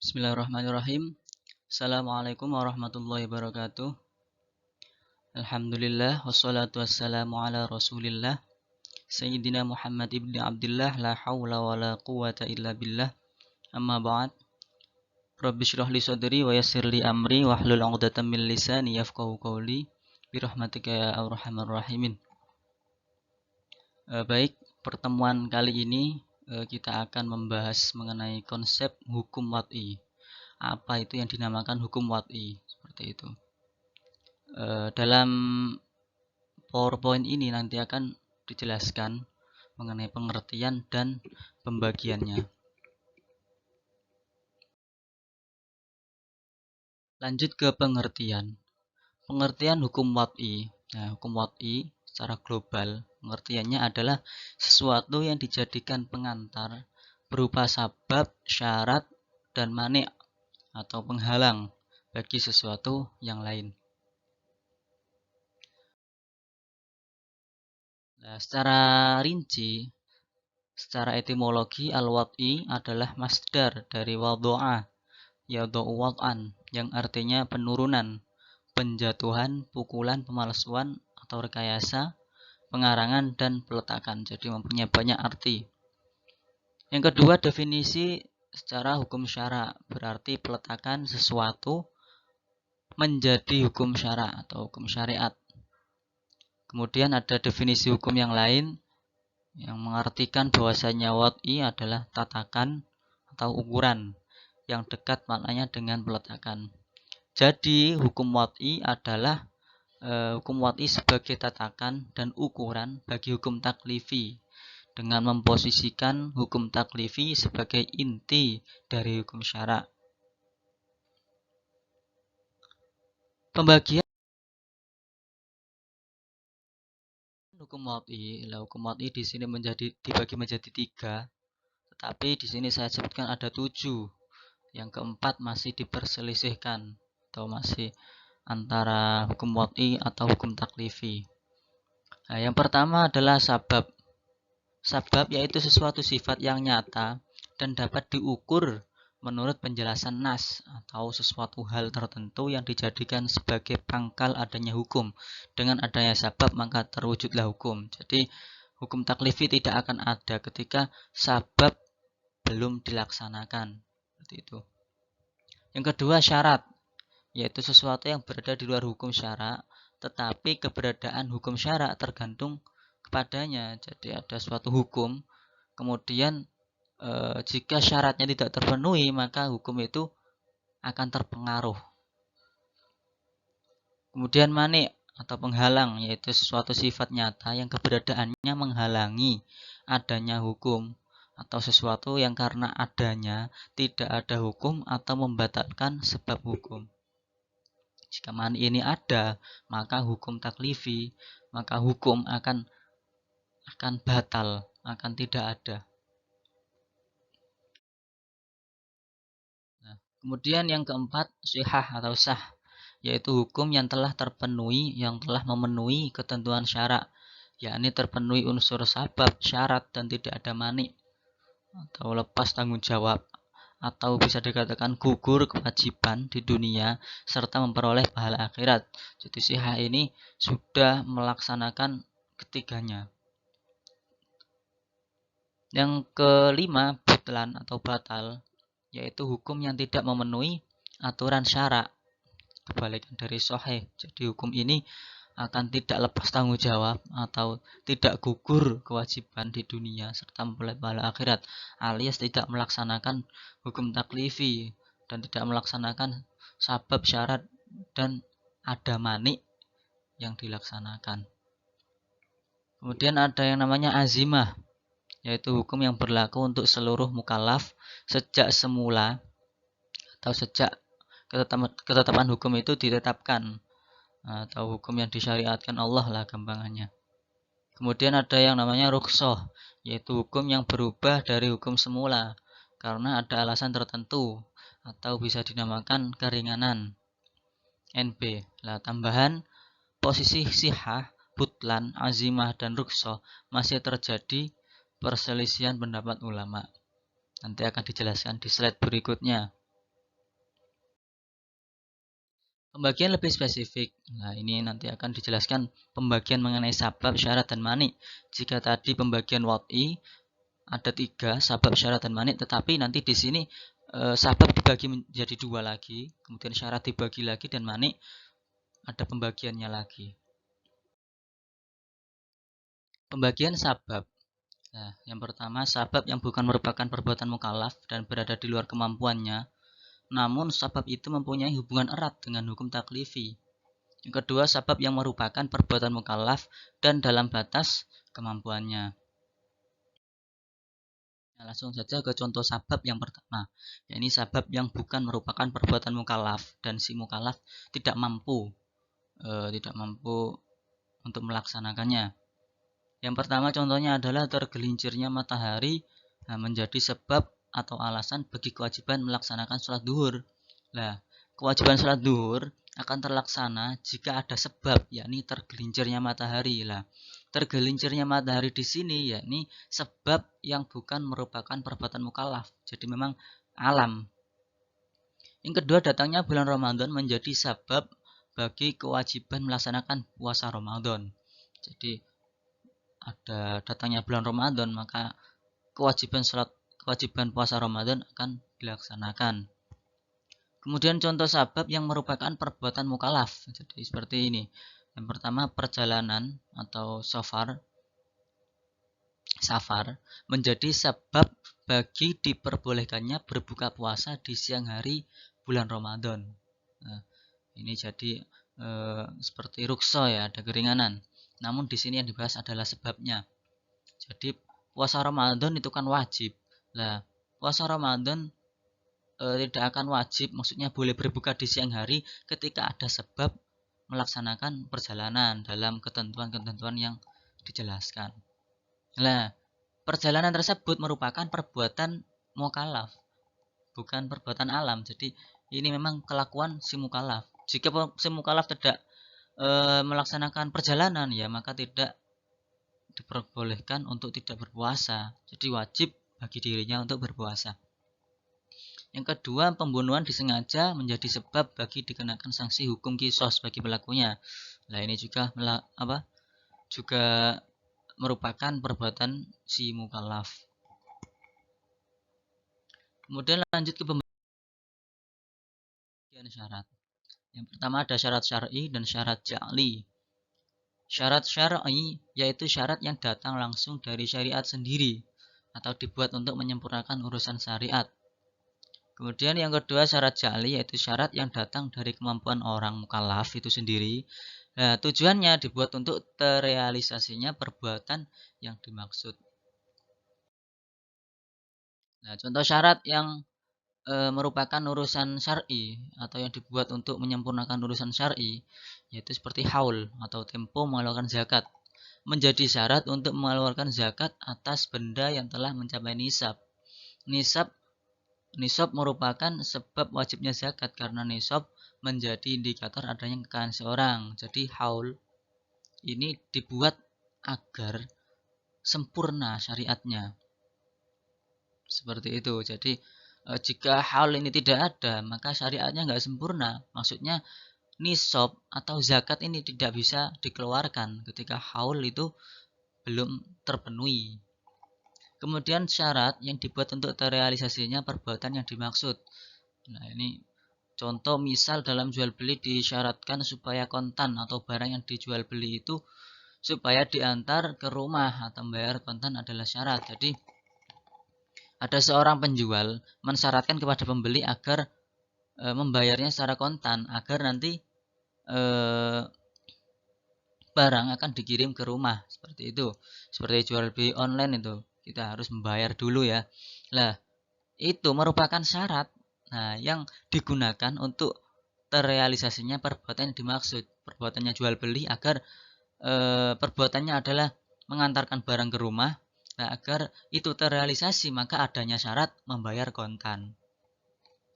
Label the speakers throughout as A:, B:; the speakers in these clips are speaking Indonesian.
A: Bismillahirrahmanirrahim. Assalamualaikum warahmatullahi wabarakatuh. Alhamdulillah wassalatu wassalamu ala Rasulillah Sayyidina Muhammad ibni Abdullah la haula wa la quwata illa billah. Amma ba'd. Rabbi shrah li sadri wa yassir li amri wahlul 'uqdatam min lisani yafqahu qawli birahmatika ya arhamar rahimin. Baik, pertemuan kali ini kita akan membahas mengenai konsep hukum wad'i. Apa itu yang dinamakan hukum wad'i? Seperti itu. Dalam PowerPoint ini nanti akan dijelaskan mengenai pengertian dan pembagiannya. Lanjut ke pengertian. Pengertian hukum wad'i. Nah, hukum wad'i secara global pengertiannya adalah sesuatu yang dijadikan pengantar berupa sabab, syarat, dan mani' atau penghalang bagi sesuatu yang lain. Nah, secara rinci, secara etimologi al-wad'i adalah masdar dari wadha'a, yadha'u wad'an, yang artinya penurunan, penjatuhan, pukulan, pemalsuan atau rekayasa, pengarangan, dan peletakan. Jadi mempunyai banyak arti. Yang kedua, definisi secara hukum syara, berarti peletakan sesuatu menjadi hukum syara atau hukum syariat. Kemudian ada definisi hukum yang lain yang mengartikan bahwasanya wad'i adalah tatakan atau ukuran yang dekat maknanya dengan peletakan. Jadi hukum wad'i adalah hukum wad'i sebagai tatakan dan ukuran bagi hukum taklifi dengan memposisikan hukum taklifi sebagai inti dari hukum syara. Pembagian hukum wad'i di sini dibagi menjadi 3, tetapi di sini saya sebutkan ada 7. Yang keempat masih diperselisihkan atau masih antara hukum wad'i atau hukum taklifi. Nah, yang pertama adalah sabab. Sabab yaitu sesuatu sifat yang nyata dan dapat diukur menurut penjelasan nas atau sesuatu hal tertentu yang dijadikan sebagai pangkal adanya hukum. Dengan adanya sabab maka terwujudlah hukum. Jadi hukum taklifi tidak akan ada ketika sabab belum dilaksanakan. Seperti itu. Yang kedua syarat, yaitu sesuatu yang berada di luar hukum syara, tetapi keberadaan hukum syara tergantung kepadanya. Jadi ada suatu hukum, kemudian jika syaratnya tidak terpenuhi, maka hukum itu akan terpengaruh. Kemudian mani' atau penghalang, yaitu sesuatu sifat nyata yang keberadaannya menghalangi adanya hukum, atau sesuatu yang karena adanya tidak ada hukum atau membatalkan sebab hukum. Jika mani ini ada, maka hukum taklifi, maka hukum akan batal, akan tidak ada. Nah, kemudian yang keempat, shihah atau sah, yaitu hukum yang telah terpenuhi, yang telah memenuhi ketentuan syara, yakni terpenuhi unsur sabab, syarat, dan tidak ada mani atau lepas tanggung jawab, atau bisa dikatakan gugur kewajiban di dunia serta memperoleh pahala akhirat. Jadi sihah ini sudah melaksanakan ketiganya. Yang kelima, butlan atau batal, yaitu hukum yang tidak memenuhi aturan syara, kebalikan dari sahih. Jadi hukum ini akan tidak lepas tanggung jawab atau tidak gugur kewajiban di dunia serta memperoleh pahala akhirat, alias tidak melaksanakan hukum taklifi dan tidak melaksanakan sabab, syarat, dan ada mani yang dilaksanakan. Kemudian ada yang namanya azimah, yaitu hukum yang berlaku untuk seluruh mukallaf sejak semula atau sejak ketetapan hukum itu ditetapkan, atau hukum yang disyariatkan Allah lah gampangannya. Kemudian ada yang namanya rukhsah, yaitu hukum yang berubah dari hukum semula karena ada alasan tertentu atau bisa dinamakan keringanan. NB. Lah tambahan posisi sihah, butlan, azimah, dan rukhsah masih terjadi perselisihan pendapat ulama. Nanti akan dijelaskan di slide berikutnya. Pembagian lebih spesifik. Nah, ini nanti akan dijelaskan pembagian mengenai sabab, syarat, dan mani. Jika tadi pembagian wad'i ada 3, sabab, syarat, dan mani, tetapi nanti di sini sabab dibagi menjadi 2 lagi, kemudian syarat dibagi lagi, dan mani ada pembagiannya lagi. Pembagian sabab. Nah, yang pertama, sabab yang bukan merupakan perbuatan mukallaf dan berada di luar kemampuannya, namun sabab itu mempunyai hubungan erat dengan hukum taklifi. Yang kedua, sabab yang merupakan perbuatan mukallaf dan dalam batas kemampuannya. Nah, langsung saja ke contoh sabab yang pertama, yakni sabab yang bukan merupakan perbuatan mukallaf dan si mukallaf tidak mampu untuk melaksanakannya. Yang pertama contohnya adalah tergelincirnya matahari menjadi sebab atau alasan bagi kewajiban melaksanakan sholat duhur. Nah, kewajiban sholat duhur akan terlaksana jika ada sebab, yakni tergelincirnya matahari. Lah, tergelincirnya matahari di sini yakni sebab yang bukan merupakan perbuatan mukallaf. Jadi memang alam. Yang kedua, datangnya bulan Ramadan menjadi sebab bagi kewajiban melaksanakan puasa Ramadan. Jadi ada datangnya bulan Ramadan, maka kewajiban puasa Ramadan akan dilaksanakan. Kemudian contoh sabab yang merupakan perbuatan mukallaf. Jadi seperti ini. Yang pertama, perjalanan atau safar menjadi sebab bagi diperbolehkannya berbuka puasa di siang hari bulan Ramadan. Nah, ini jadi seperti rukso ya, ada keringanan. Namun di sini yang dibahas adalah sebabnya. Jadi puasa Ramadan itu kan wajib. Nah, puasa Ramadan tidak akan wajib, maksudnya boleh berbuka di siang hari ketika ada sebab melaksanakan perjalanan dalam ketentuan-ketentuan yang dijelaskan. Nah, perjalanan tersebut merupakan perbuatan mukallaf, bukan perbuatan alam. Jadi ini memang kelakuan si mukallaf. Jika si mukallaf tidak melaksanakan perjalanan, ya maka tidak diperbolehkan untuk tidak berpuasa. Jadi wajib bagi dirinya untuk berpuasa. Yang kedua, pembunuhan disengaja menjadi sebab bagi dikenakan sanksi hukum kisos bagi pelakunya. Nah, ini juga juga merupakan perbuatan si mukallaf. Kemudian lanjut ke pembagian syarat. Yang pertama ada syarat syar'i dan syarat ja'li. Syarat syar'i yaitu syarat yang datang langsung dari syariat sendiri atau dibuat untuk menyempurnakan urusan syariat. Kemudian yang kedua syarat ja'li yaitu syarat yang datang dari kemampuan orang mukallaf itu sendiri. Nah, tujuannya dibuat untuk terrealisasinya perbuatan yang dimaksud. Nah, contoh syarat yang merupakan urusan syar'i atau yang dibuat untuk menyempurnakan urusan syar'i yaitu seperti haul atau tempo mengeluarkan zakat. Menjadi syarat untuk mengeluarkan zakat atas benda yang telah mencapai nisab. Nisab merupakan sebab wajibnya zakat karena nisab menjadi indikator adanya kekayaan seorang. Jadi haul ini dibuat agar sempurna syariatnya. Seperti itu. Jadi jika haul ini tidak ada, maka syariatnya nggak sempurna. Maksudnya nisab atau zakat ini tidak bisa dikeluarkan ketika haul itu belum terpenuhi. Kemudian syarat yang dibuat untuk terrealisasinya perbuatan yang dimaksud. Nah, ini contoh misal dalam jual beli disyaratkan supaya kontan atau barang yang dijual beli itu supaya diantar ke rumah atau membayar kontan adalah syarat. Jadi ada seorang penjual mensyaratkan kepada pembeli agar membayarnya secara kontan agar nanti barang akan dikirim ke rumah, seperti itu. Seperti jual beli online itu kita harus membayar dulu ya. Nah, itu merupakan syarat yang digunakan untuk terrealisasinya perbuatan yang dimaksud. Perbuatannya jual beli agar perbuatannya adalah mengantarkan barang ke rumah. Nah, agar itu terrealisasi maka adanya syarat membayar kontan.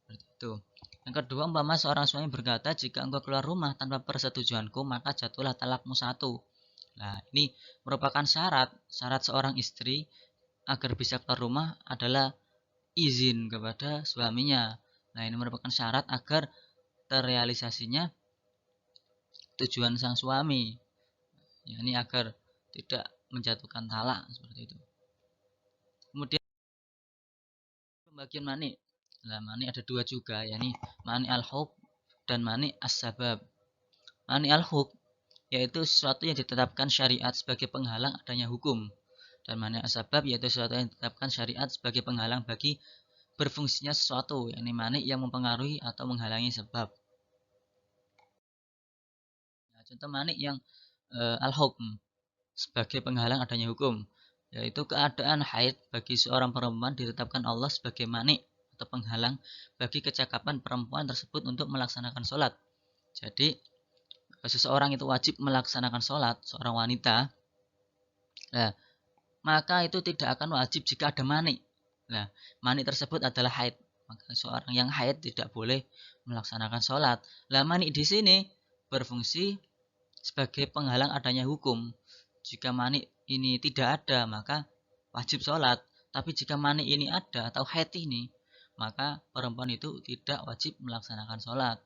A: Seperti itu. Yang kedua, umpama seorang suami berkata, jika engkau keluar rumah tanpa persetujuanku, maka jatuhlah talakmu 1. Nah, ini merupakan syarat seorang istri agar bisa keluar rumah adalah izin kepada suaminya. Nah, ini merupakan syarat agar terrealisasinya persetujuan sang suami. Ya, ini agar tidak menjatuhkan talak seperti itu. Kemudian pembagian mani. Nah, mani ada dua juga, yakni mani al-hub dan mani as-sabab. Mani al-hub yaitu sesuatu yang ditetapkan syariat sebagai penghalang adanya hukum. Dan mani as-sabab yaitu sesuatu yang ditetapkan syariat sebagai penghalang bagi berfungsinya sesuatu, yakni mani yang mempengaruhi atau menghalangi sebab. Nah, contoh mani yang al-hukm sebagai penghalang adanya hukum, yaitu keadaan haid bagi seorang perempuan ditetapkan Allah sebagai mani atau penghalang bagi kecakapan perempuan tersebut untuk melaksanakan sholat. Jadi seseorang itu wajib melaksanakan sholat, seorang wanita, nah, maka itu tidak akan wajib jika ada mani. Nah, mani tersebut adalah haid, maka seorang yang haid tidak boleh melaksanakan sholat. Nah, mani di sini berfungsi sebagai penghalang adanya hukum. Jika mani ini tidak ada, maka wajib sholat. Tapi jika mani ini ada atau haid ini, maka perempuan itu tidak wajib melaksanakan sholat.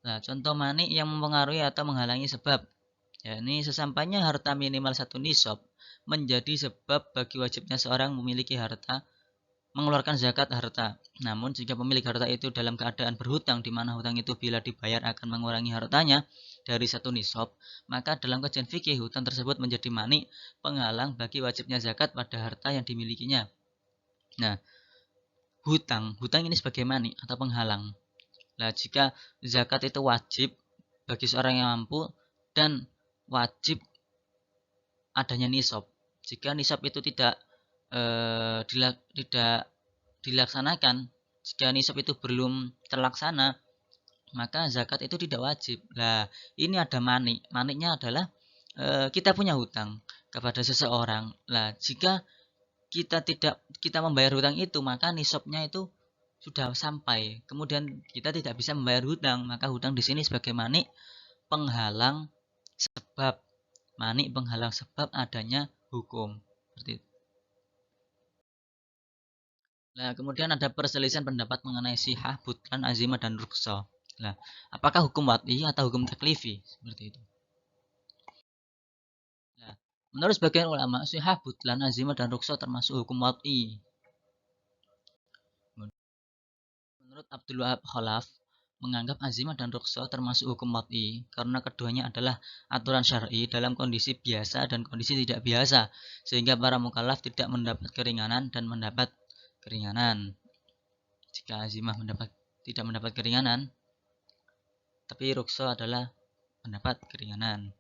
A: Nah, contoh mani yang mempengaruhi atau menghalangi sebab, yakni sesampainya harta minimal 1 nisab menjadi sebab bagi wajibnya seorang memiliki harta, mengeluarkan zakat harta. Namun jika pemilik harta itu dalam keadaan berhutang, di mana hutang itu bila dibayar akan mengurangi hartanya dari 1 nisab, maka dalam kajian fikih hutang tersebut menjadi mani penghalang bagi wajibnya zakat pada harta yang dimilikinya. Nah, hutang ini sebagai mani atau penghalang. Nah, jika zakat itu wajib bagi seorang yang mampu dan wajib adanya nisab. Jika nisab itu tidak dilaksanakan, jika nisab itu belum terlaksana, maka zakat itu tidak wajib. Nah, ini ada mani. Maninya adalah kita punya hutang kepada seseorang. Nah, jika kita membayar hutang itu, maka nisabnya itu sudah sampai. Kemudian kita tidak bisa membayar hutang, maka hutang di sini sebagai mani penghalang sebab. Mani penghalang sebab adanya hukum. Seperti itu. Nah, kemudian ada perselisihan pendapat mengenai sihah, butlan, azimah, dan ruksa. Nah, apakah hukum wad'i atau hukum taklifi? Seperti itu. Nah, menurut sebagian ulama, sihah, butlan, azimah, dan ruksa termasuk hukum wad'i. Menurut Abdul Wahab Khalaf, menganggap azimah dan ruksa termasuk hukum wad'i karena keduanya adalah aturan syar'i dalam kondisi biasa dan kondisi tidak biasa, sehingga para mukallaf tidak mendapat keringanan dan mendapat keringanan. Jika azimah tidak mendapat keringanan, tapi ruksa adalah mendapat keringanan.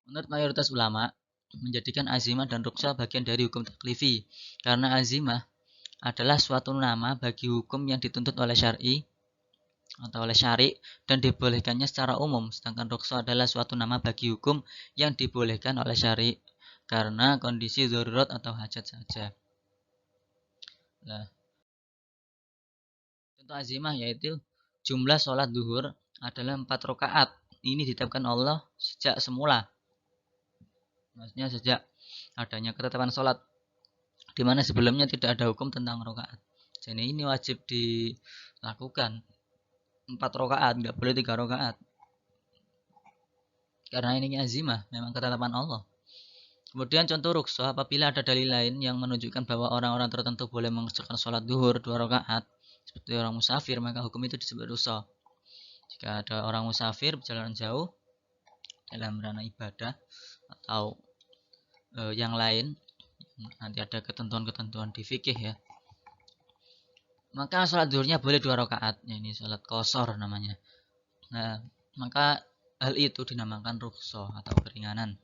A: Menurut mayoritas ulama, menjadikan azimah dan ruksa bagian dari hukum taklifi, karena azimah adalah suatu nama bagi hukum yang dituntut oleh syar'i atau oleh syari dan dibolehkannya secara umum, sedangkan ruksa adalah suatu nama bagi hukum yang dibolehkan oleh syari karena kondisi darurat atau hajat saja. Nah, contoh azimah yaitu jumlah sholat duhur adalah 4 rakaat. Ini ditetapkan Allah sejak semula. Maksudnya sejak adanya ketetapan sholat, di mana sebelumnya tidak ada hukum tentang rakaat. Jadi ini wajib dilakukan 4 rakaat, nggak boleh 3 rakaat. Karena ini azimah, memang ketetapan Allah. Kemudian contoh ruksa, apabila ada dalil lain yang menunjukkan bahwa orang-orang tertentu boleh mengerjakan sholat duhur 2 rakaat, seperti orang musafir, maka hukum itu disebut ruksa. Jika ada orang musafir berjalan jauh dalam ranah ibadah atau yang lain, nanti ada ketentuan-ketentuan di fikih ya, maka sholat zuhurnya boleh 2 rakaat, ya, ini sholat qashar namanya. Nah, maka hal itu dinamakan ruksa atau keringanan.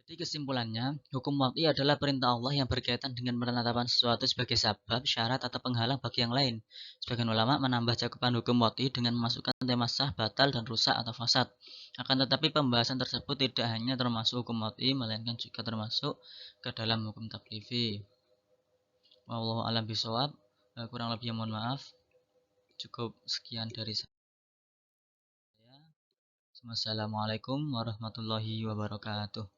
A: Jadi kesimpulannya, hukum wad'i adalah perintah Allah yang berkaitan dengan penetapan sesuatu sebagai sebab, syarat, atau penghalang bagi yang lain. Sebagian ulama menambah cakupan hukum wad'i dengan memasukkan tema sah, batal, dan rusak atau fasad. Akan tetapi pembahasan tersebut tidak hanya termasuk hukum wad'i, melainkan juga termasuk ke dalam hukum taklifi. Wallahu a'lam bishawab. Kurang lebih mohon maaf. Cukup sekian dari saya. Wassalamualaikum warahmatullahi wabarakatuh.